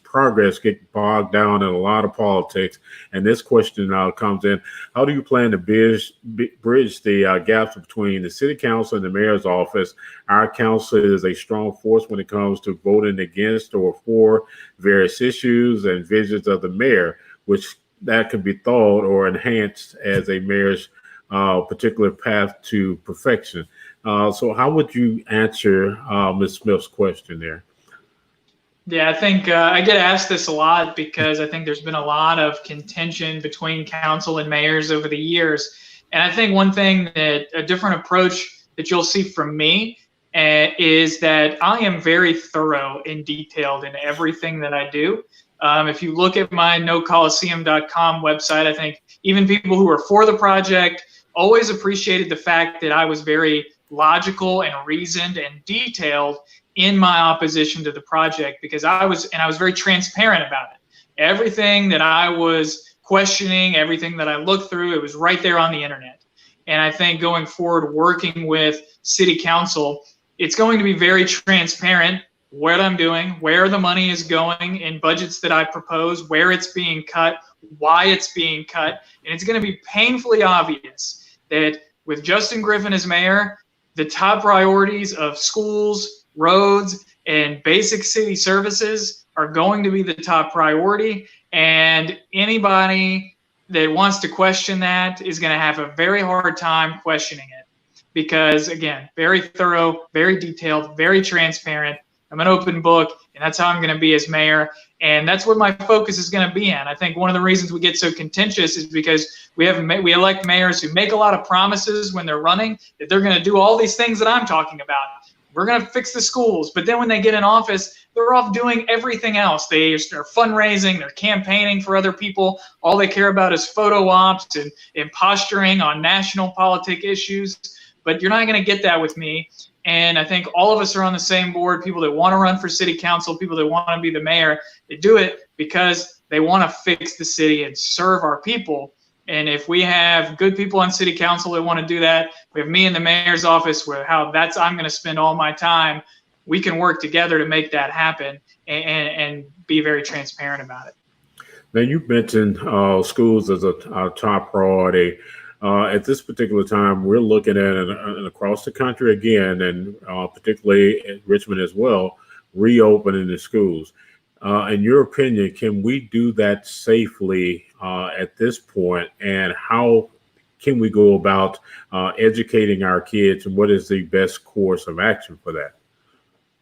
progress get bogged down in a lot of politics. And this question now comes in: how do you plan to bridge the gaps between the city council and the mayor's office? Our council is a strong force when it comes to voting against or for various issues and visions of the mayor, which that can be thought or enhanced as a mayor's particular path to perfection. So how would you answer Ms. Smith's question there? Yeah, I think I get asked this a lot because I think there's been a lot of contention between council and mayors over the years. And I think one thing that a different approach that you'll see from me is that I am very thorough and detailed in everything that I do. If you look at my nocoliseum.com website, I think even people who are for the project always appreciated the fact that I was very logical and reasoned and detailed in my opposition to the project, because I was very transparent about it. Everything that I was questioning, everything that I looked through, it was right there on the internet. And I think going forward, working with city council, it's going to be very transparent what I'm doing, where the money is going in budgets that I propose, where it's being cut, why it's being cut. And it's going to be painfully obvious that with Justin Griffin as mayor, the top priorities of schools, roads, and basic city services are going to be the top priority. And anybody that wants to question that is going to have a very hard time questioning it. Because, again, very thorough, very detailed, very transparent. I'm an open book, and that's how I'm going to be as mayor. And that's what my focus is going to be on. I think one of the reasons we get so contentious is because we elect mayors who make a lot of promises when they're running that they're going to do all these things that I'm talking about. We're going to fix the schools. But then when they get in office, they're off doing everything else. They're fundraising, they're campaigning for other people. All they care about is photo ops and posturing on national politic issues. But you're not going to get that with me. And I think all of us are on the same board, people that want to run for city council, people that want to be the mayor. They do it because they want to fix the city and serve our people. And if we have good people on city council that want to do that, we have me in the mayor's office I'm going to spend all my time. We can work together to make that happen and be very transparent about it. Now, you mentioned schools as a top priority. At this particular time, we're looking at it across the country again, and particularly in Richmond as well, reopening the schools. In your opinion, can we do that safely at this point, and how can we go about educating our kids, and what is the best course of action for that?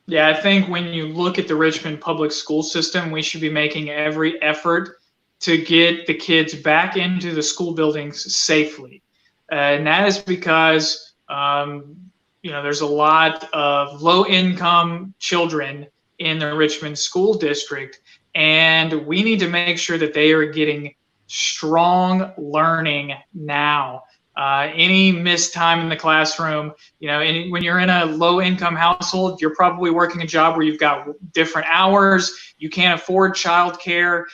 Yeah, I think when you look at the Richmond public school system, we should be making every effort to get the kids back into the school buildings safely. And that is because, there's a lot of low-income children in the Richmond school district, and we need to make sure that they are getting strong learning now. Any missed time in the classroom, when you're in a low-income household, you're probably working a job where you've got different hours. You can't afford childcare.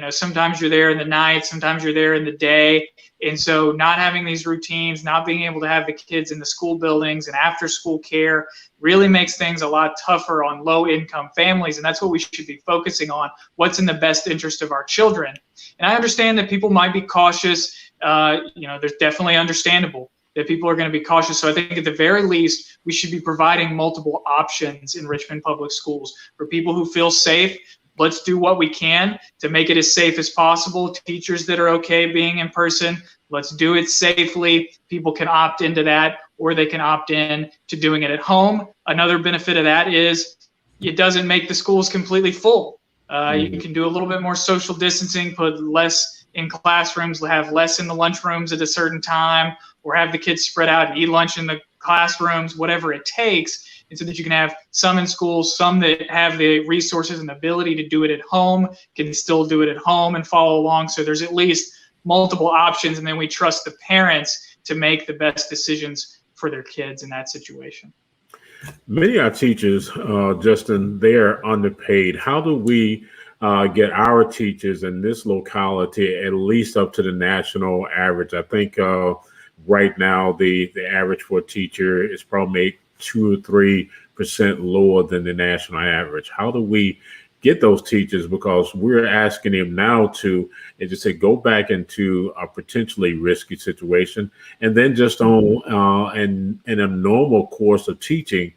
Sometimes you're there in the night, sometimes you're there in the day. And so not having these routines, not being able to have the kids in the school buildings and after-school care really makes things a lot tougher on low-income families. And that's what we should be focusing on, what's in the best interest of our children. And I understand that people might be cautious. There's definitely understandable that people are going to be cautious. So I think at the very least, we should be providing multiple options in Richmond public schools for people who feel safe. Let's do what we can to make it as safe as possible. Teachers that are okay being in person, let's do it safely. People can opt into that, or they can opt in to doing it at home. Another benefit of that is it doesn't make the schools completely full. You can do a little bit more social distancing, put less in classrooms, have less in the lunchrooms at a certain time, or have the kids spread out and eat lunch in the classrooms, whatever it takes. And so that you can have some in schools, some that have the resources and the ability to do it at home, can still do it at home and follow along. So there's at least multiple options, and then we trust the parents to make the best decisions for their kids in that situation. Many of our teachers, Justin, they're underpaid. How do we get our teachers in this locality at least up to the national average. I think right now the average for a teacher is probably 2 or 3% lower than the national average. How do we get those teachers? Because we're asking them now to, as you say, go back into a potentially risky situation, and then just on in a normal course of teaching,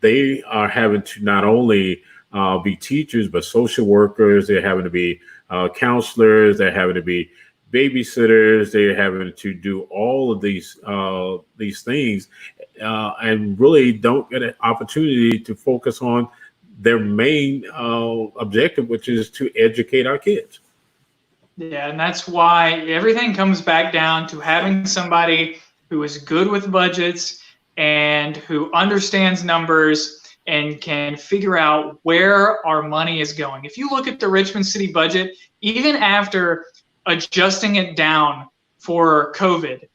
they are having to not only be teachers but social workers. They're having to be counselors. They're having to be babysitters. They're having to do all of these things, and really don't get an opportunity to focus on their main objective, which is to educate our kids. Yeah, and that's why everything comes back down to having somebody who is good with budgets and who understands numbers and can figure out where our money is going. If you look at the Richmond City budget, even after adjusting it down for COVID,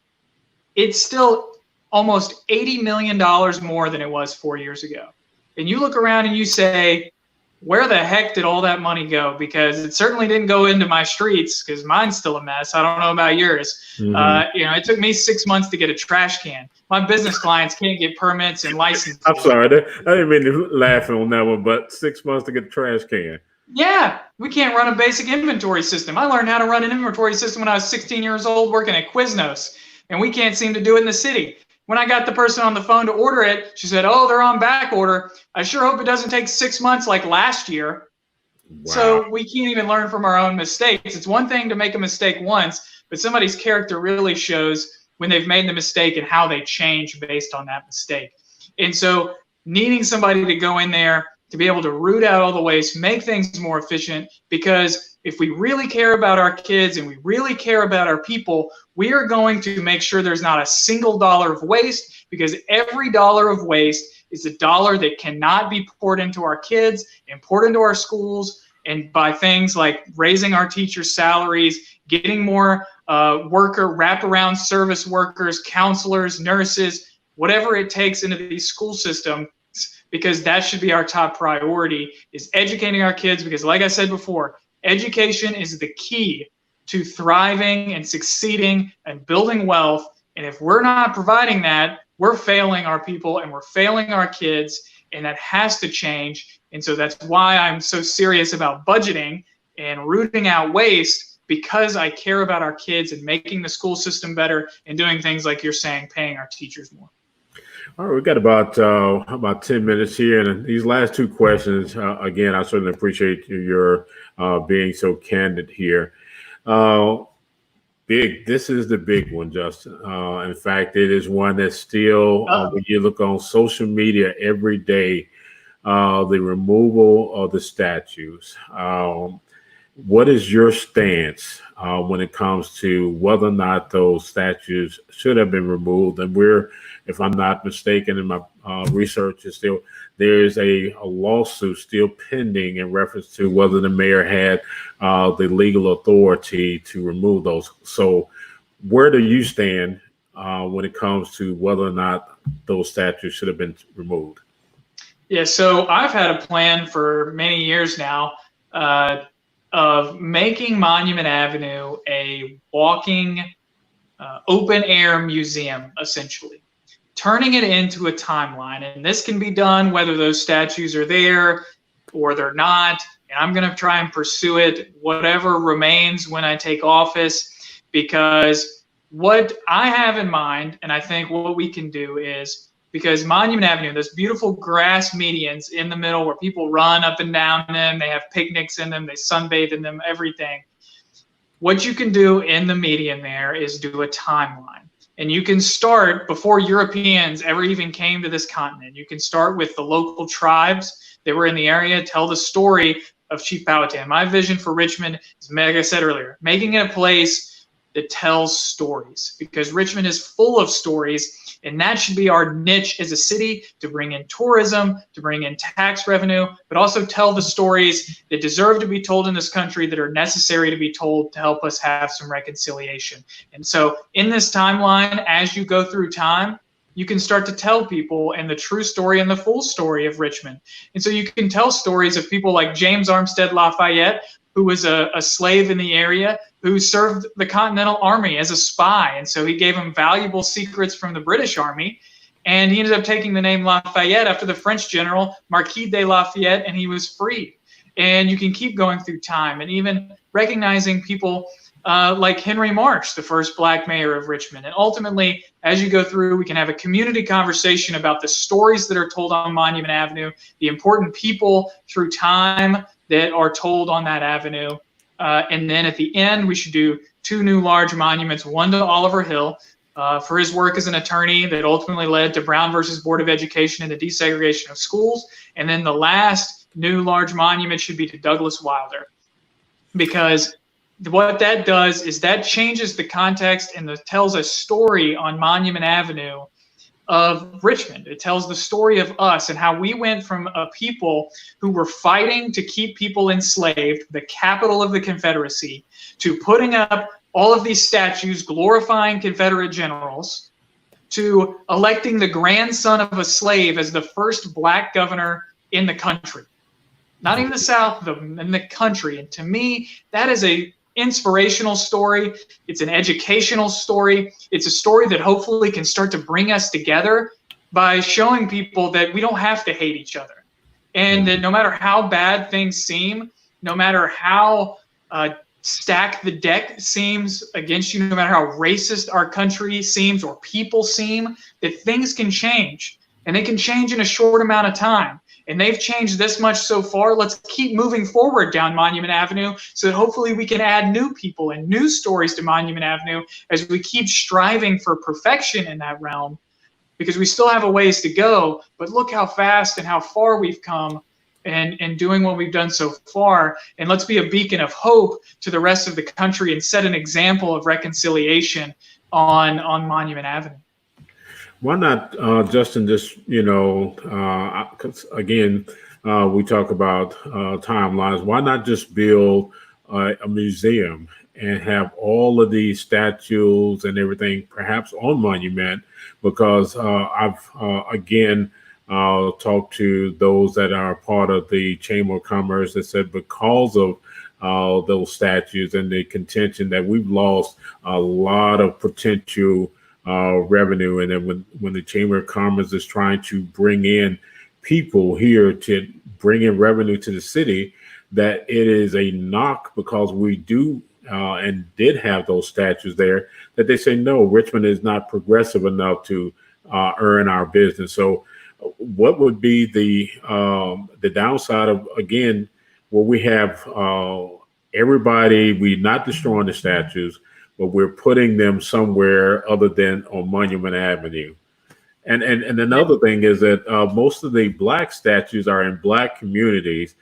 it's still almost $80 million more than it was 4 years ago. And you look around and you say, where the heck did all that money go? Because it certainly didn't go into my streets, because mine's still a mess. I don't know about yours. Mm-hmm. It took me 6 months to get a trash can. My business clients can't get permits and licenses. I'm sorry, I didn't mean to laugh on that one, but 6 months to get a trash can. Yeah, we can't run a basic inventory system. I learned how to run an inventory system when I was 16 years old working at Quiznos, and we can't seem to do it in the city. When I got the person on the phone to order it, she said, "Oh, they're on back order. I sure hope it doesn't take 6 months like last year." Wow. So we can't even learn from our own mistakes. It's one thing to make a mistake once, but somebody's character really shows when they've made the mistake and how they change based on that mistake. And so needing somebody to go in there to be able to root out all the waste, make things more efficient, because if we really care about our kids and we really care about our people, we are going to make sure there's not a single dollar of waste, because every dollar of waste is a dollar that cannot be poured into our kids and poured into our schools, and by things like raising our teachers' salaries, getting more wraparound service workers, counselors, nurses, whatever it takes into these school systems, because that should be our top priority, is educating our kids, because like I said before, education is the key to thriving and succeeding and building wealth. And if we're not providing that, we're failing our people and we're failing our kids, and that has to change. And so that's why I'm so serious about budgeting and rooting out waste, because I care about our kids and making the school system better and doing things like you're saying, paying our teachers more. All right, we got about 10 minutes here, and these last two questions, again, I certainly appreciate your being so candid here. This is the big one, Justin. In fact, it is one that's still, when you look on social media every day, the removal of the statues. What is your stance when it comes to whether or not those statues should have been removed? And if I'm not mistaken, in my research is still, there's a lawsuit still pending in reference to whether the mayor had the legal authority to remove those. So where do you stand when it comes to whether or not those statues should have been removed? Yeah, so I've had a plan for many years now of making Monument Avenue a walking open air museum, essentially. Turning it into a timeline. And this can be done whether those statues are there or they're not. And I'm going to try and pursue it, whatever remains when I take office, because what I have in mind, and I think what we can do is, because Monument Avenue, those beautiful grass medians in the middle where people run up and down them, they have picnics in them, they sunbathe in them, everything. What you can do in the median there is do a timeline. And you can start before Europeans ever even came to this continent. You can start with the local tribes that were in the area, tell the story of Chief Powhatan. My vision for Richmond is, like I said earlier, making it a place that tells stories, because Richmond is full of stories, and that should be our niche as a city, to bring in tourism, to bring in tax revenue, but also tell the stories that deserve to be told in this country, that are necessary to be told to help us have some reconciliation. And so in this timeline, as you go through time, you can start to tell people and the true story and the full story of Richmond. And so you can tell stories of people like James Armstead Lafayette, who was a slave in the area, who served the Continental Army as a spy. And so he gave him valuable secrets from the British Army. And he ended up taking the name Lafayette after the French general Marquis de Lafayette, and he was freed. And you can keep going through time and even recognizing people like Henry Marsh, the first black mayor of Richmond. And ultimately, as you go through, we can have a community conversation about the stories that are told on Monument Avenue, the important people through time that are told on that avenue. And then at the end, we should do 2 new large monuments, one to Oliver Hill for his work as an attorney that ultimately led to Brown versus Board of Education and the desegregation of schools. And then the last new large monument should be to Douglas Wilder, because what that does is that changes the context and tells a story on Monument Avenue of Richmond. It tells the story of us and how we went from a people who were fighting to keep people enslaved, the capital of the Confederacy, to putting up all of these statues glorifying Confederate generals, to electing the grandson of a slave as the first black governor in the country. Not even the South, in the country. And to me, that is a inspirational story. It's an educational story. It's a story that hopefully can start to bring us together by showing people that we don't have to hate each other. And that no matter how bad things seem, no matter how stacked the deck seems against you, no matter how racist our country seems or people seem, that things can change. And they can change in a short amount of time. And they've changed this much so far. Let's keep moving forward down Monument Avenue so that hopefully we can add new people and new stories to Monument Avenue as we keep striving for perfection in that realm, because we still have a ways to go. But look how fast and how far we've come and doing what we've done so far. And let's be a beacon of hope to the rest of the country and set an example of reconciliation on Monument Avenue. Why not, Justin, just, again, we talk about timelines. Why not just build a museum and have all of these statues and everything perhaps on Monument? Because I've, again, talked to those that are part of the Chamber of Commerce that said because of those statues and the contention that we've lost a lot of potential revenue. And then when the Chamber of Commerce is trying to bring in people here to bring in revenue to the city, that it is a knock because we do and did have those statues there, that they say, no, Richmond is not progressive enough to earn our business. So what would be the downside of, again, where we have everybody, we're not destroying the statues, but we're putting them somewhere other than on Monument Avenue. And another thing is that most of the black statues are in black communities,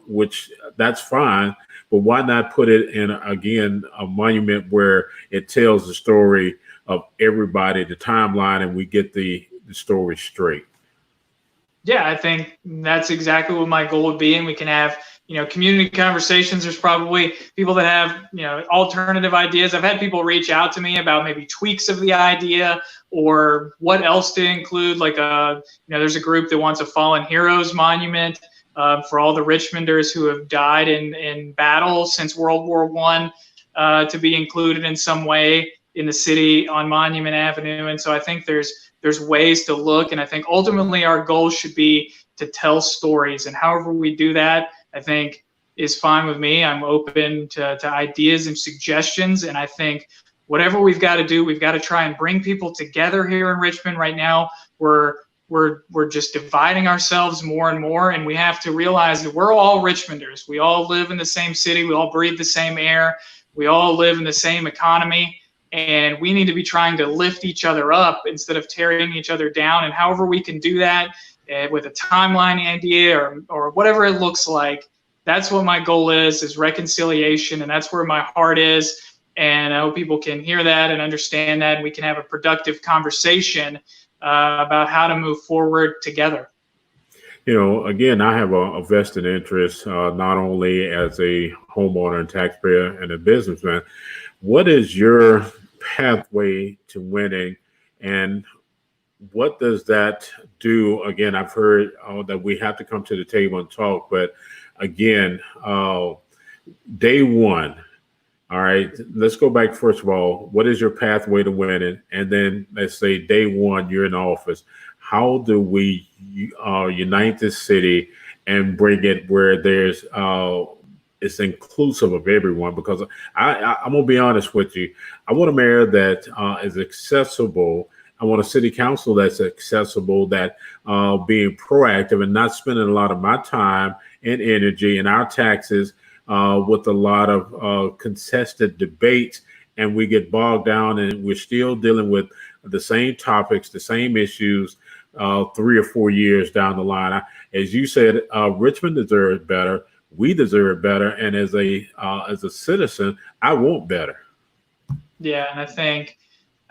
which that's fine, but why not put it in, again, a monument where it tells the story of everybody, the timeline, and we get the story straight? Yeah, I think that's exactly what my goal would be. And we can have, community conversations. There's probably people that have, alternative ideas. I've had people reach out to me about maybe tweaks of the idea or what else to include. Like, there's a group that wants a fallen heroes monument for all the Richmonders who have died in battle since World War I to be included in some way in the city on Monument Avenue. And so I think there's ways to look. And I think ultimately our goal should be to tell stories. And however we do that, I think is fine with me. I'm open to ideas and suggestions. And I think whatever we've got to do, we've got to try and bring people together here in Richmond. Right now, we're just dividing ourselves more and more. And we have to realize that we're all Richmonders. We all live in the same city. We all breathe the same air. We all live in the same economy. And we need to be trying to lift each other up instead of tearing each other down. And however we can do that, with a timeline idea or whatever it looks like, that's what my goal is reconciliation. And that's where my heart is. And I hope people can hear that and understand that. And we can have a productive conversation about how to move forward together. Again, I have a vested interest, not only as a homeowner and taxpayer and a businessman. What is your pathway to winning, and what does that do? Again, I've heard that we have to come to the table and talk, but again, day one. All right, let's go back first of all. What is your pathway to winning? And then let's say day one, you're in office. How do we unite this city and bring it where there's it's inclusive of everyone? Because I'm gonna be honest with you. I want a mayor that is accessible. I want a city council that's accessible, that being proactive and not spending a lot of my time and energy and our taxes with a lot of contested debates, and we get bogged down and we're still dealing with the same topics, the same issues 3 or 4 years down the line. As you said, Richmond deserves better. We deserve better. And as a citizen, I want better. Yeah, and I think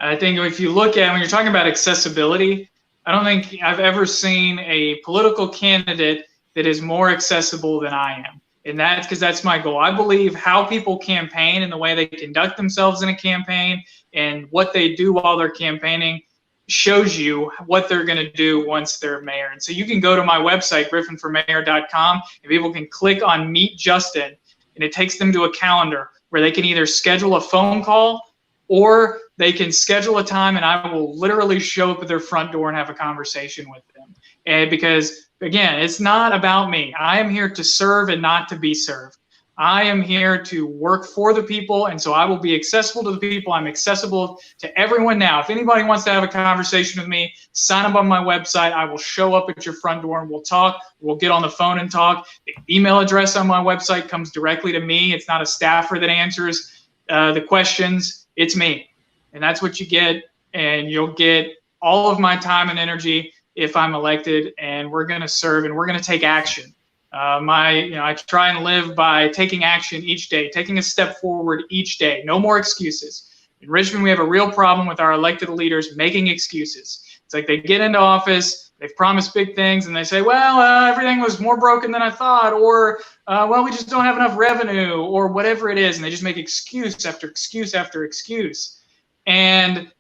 if you look at when you're talking about accessibility, I don't think I've ever seen a political candidate that is more accessible than I am. And that's because that's my goal. I believe how people campaign and the way they conduct themselves in a campaign and what they do while they're campaigning shows you what they're going to do once they're mayor. And so you can go to my website, griffinformayor.com, and people can click on Meet Justin, and it takes them to a calendar where they can either schedule a phone call or they can schedule a time, and I will literally show up at their front door and have a conversation with them. And because, again, it's not about me. I am here to serve and not to be served. I am here to work for the people, and so I will be accessible to the people. I'm accessible to everyone now. If anybody wants to have a conversation with me, sign up on my website. I will show up at your front door and we'll talk. We'll get on the phone and talk. The email address on my website comes directly to me. It's not a staffer that answers the questions. It's me. And that's what you get, and you'll get all of my time and energy if I'm elected, and we're going to serve and we're going to take action. I try and live by taking action each day, taking a step forward each day. No more excuses. In Richmond, we have a real problem with our elected leaders making excuses. It's like they get into office, they've promised big things, and they say, well, everything was more broken than I thought, or, well, we just don't have enough revenue, or whatever it is, and they just make excuse after excuse after excuse. And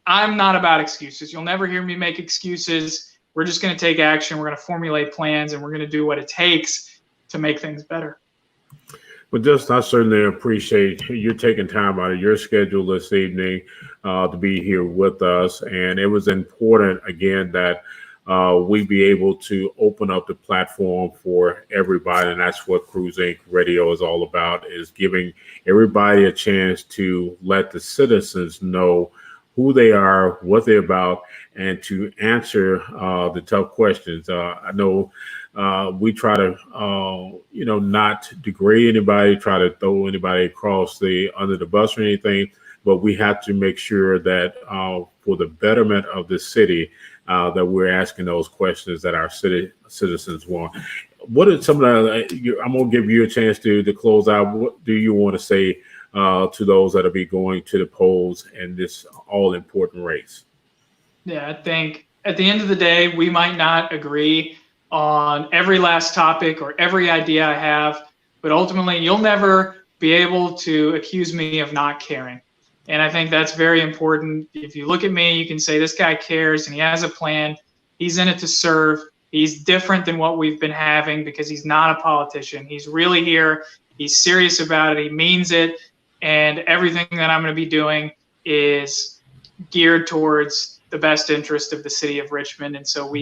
I'm not about excuses. You'll never hear me make excuses. We're just going to take action. We're going to formulate plans, and we're going to do what it takes to make things better. Well, just I certainly appreciate you taking time out of your schedule this evening to be here with us. And it was important, again, that we be able to open up the platform for everybody. And that's what Cruise Inc. Radio is all about, is giving everybody a chance to let the citizens know who they are, what they're about, and to answer the tough questions. I know we try to, not degrade anybody, try to throw anybody across under the bus or anything, but we have to make sure that for the betterment of the city, that we're asking those questions that our citizens want. What are some of the, I'm going to give you a chance to close out. What do you want to say to those that will be going to the polls in this all-important race? Yeah, I think at the end of the day, we might not agree on every last topic or every idea I have, but ultimately you'll never be able to accuse me of not caring. And I think that's very important. If you look at me, you can say this guy cares and he has a plan. He's in it to serve. He's different than what we've been having because he's not a politician. He's really here. He's serious about it. He means it. And everything that I'm going to be doing is geared towards the best interest of the city of Richmond. And so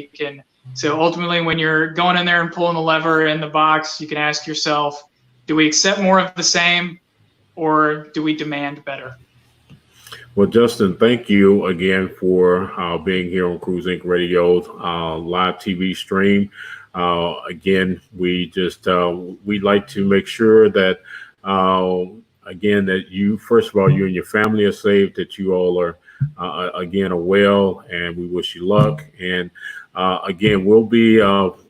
ultimately, when you're going in there and pulling the lever in the box, you can ask yourself, do we accept more of the same, or do we demand better? Well, Justin, thank you again for being here on Cruise Inc. Radio live TV stream. Again, we'd like to make sure that, again, that you, first of all, you and your family are safe, that you all are, again, are well, and we wish you luck. And again, we'll be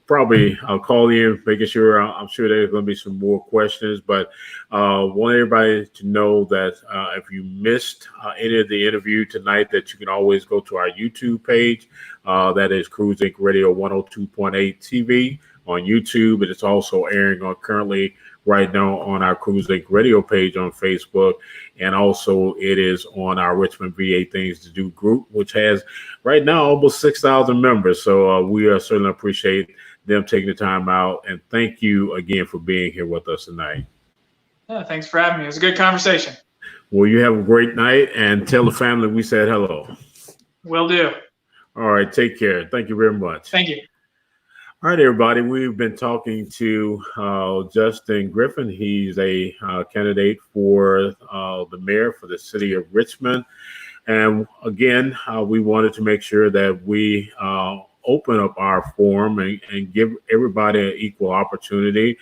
probably call in, making sure, I'm sure there's going to be some more questions, but want everybody to know that if you missed any of the interview tonight, that you can always go to our YouTube page. That is Cruise Inc. Radio 102.8 TV on YouTube, and it's also airing currently right now on our Cruise Inc. radio page on Facebook. And also it is on our Richmond VA Things to Do group, which has right now almost 6,000 members. So we are certainly appreciate them taking the time out. And thank you again for being here with us tonight. Yeah, thanks for having me. It was a good conversation. Well, you have a great night, and tell the family we said hello. Will do. All right, take care. Thank you very much. Thank you. All right, everybody. We've been talking to Justin Griffin. He's a candidate for the mayor for the city of Richmond. And again, we wanted to make sure that we open up our forum and give everybody an equal opportunity.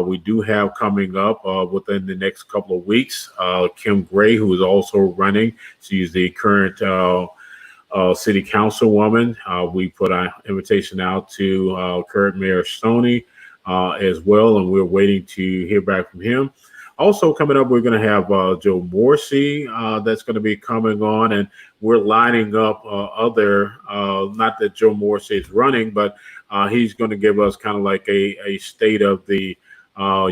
We do have coming up within the next couple of weeks, Kim Gray, who is also running. She's the current city councilwoman. We put an invitation out to current Mayor Stoney as well, and we're waiting to hear back from him. Also coming up, we're going to have Joe Morrissey that's going to be coming on, and we're lining up other, not that Joe Morrissey is running, but he's going to give us kind of like a state of the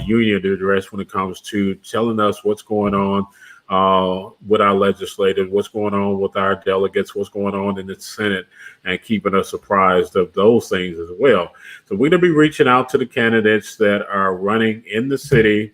union address when it comes to telling us what's going on with our legislators, what's going on with our delegates, what's going on in the Senate, and keeping us apprised of those things as well. So we're going to be reaching out to the candidates that are running in the city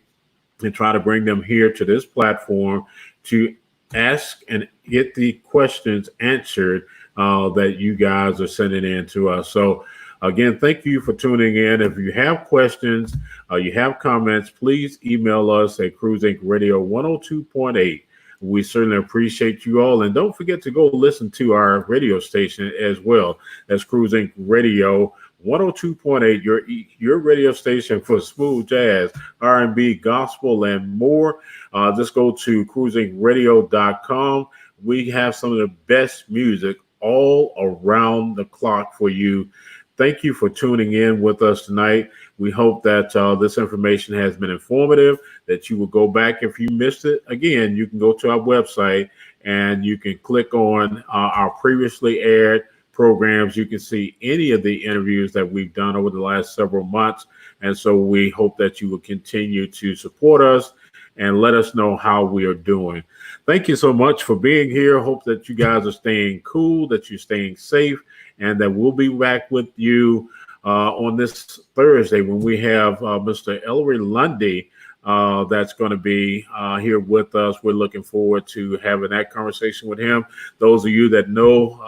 and try to bring them here to this platform to ask and get the questions answered that you guys are sending in to us. So again, thank you for tuning in. If you have questions, you have comments, please email us at Cruise Inc. Radio 102.8. We certainly appreciate you all. And don't forget to go listen to our radio station as well. That's Cruise Inc. Radio 102.8, your radio station for smooth jazz, R&B, gospel, and more. Just go to cruisingradio.com. We have some of the best music all around the clock for you. Thank you for tuning in with us tonight. We hope that this information has been informative, that you will go back if you missed it. Again, you can go to our website and you can click on our previously aired programs. You can see any of the interviews that we've done over the last several months. And so we hope that you will continue to support us and let us know how we are doing. Thank you so much for being here. Hope that you guys are staying cool, that you're staying safe, and that we'll be back with you on this Thursday when we have Mr. Ellery Lundy that's going to be here with us. We're looking forward to having that conversation with him. Those of you that know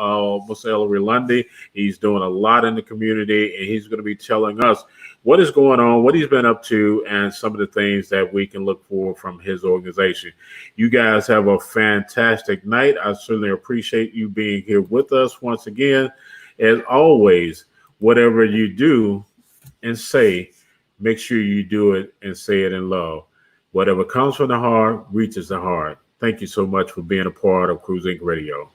Mr. Ellery Lundy, he's doing a lot in the community, and he's going to be telling us what is going on, what he's been up to, and some of the things that we can look for from his organization. You guys have a fantastic night. I certainly appreciate you being here with us once again. As always, whatever you do and say, make sure you do it and say it in love. Whatever comes from the heart reaches the heart. Thank you so much for being a part of Cruise Inc. Radio.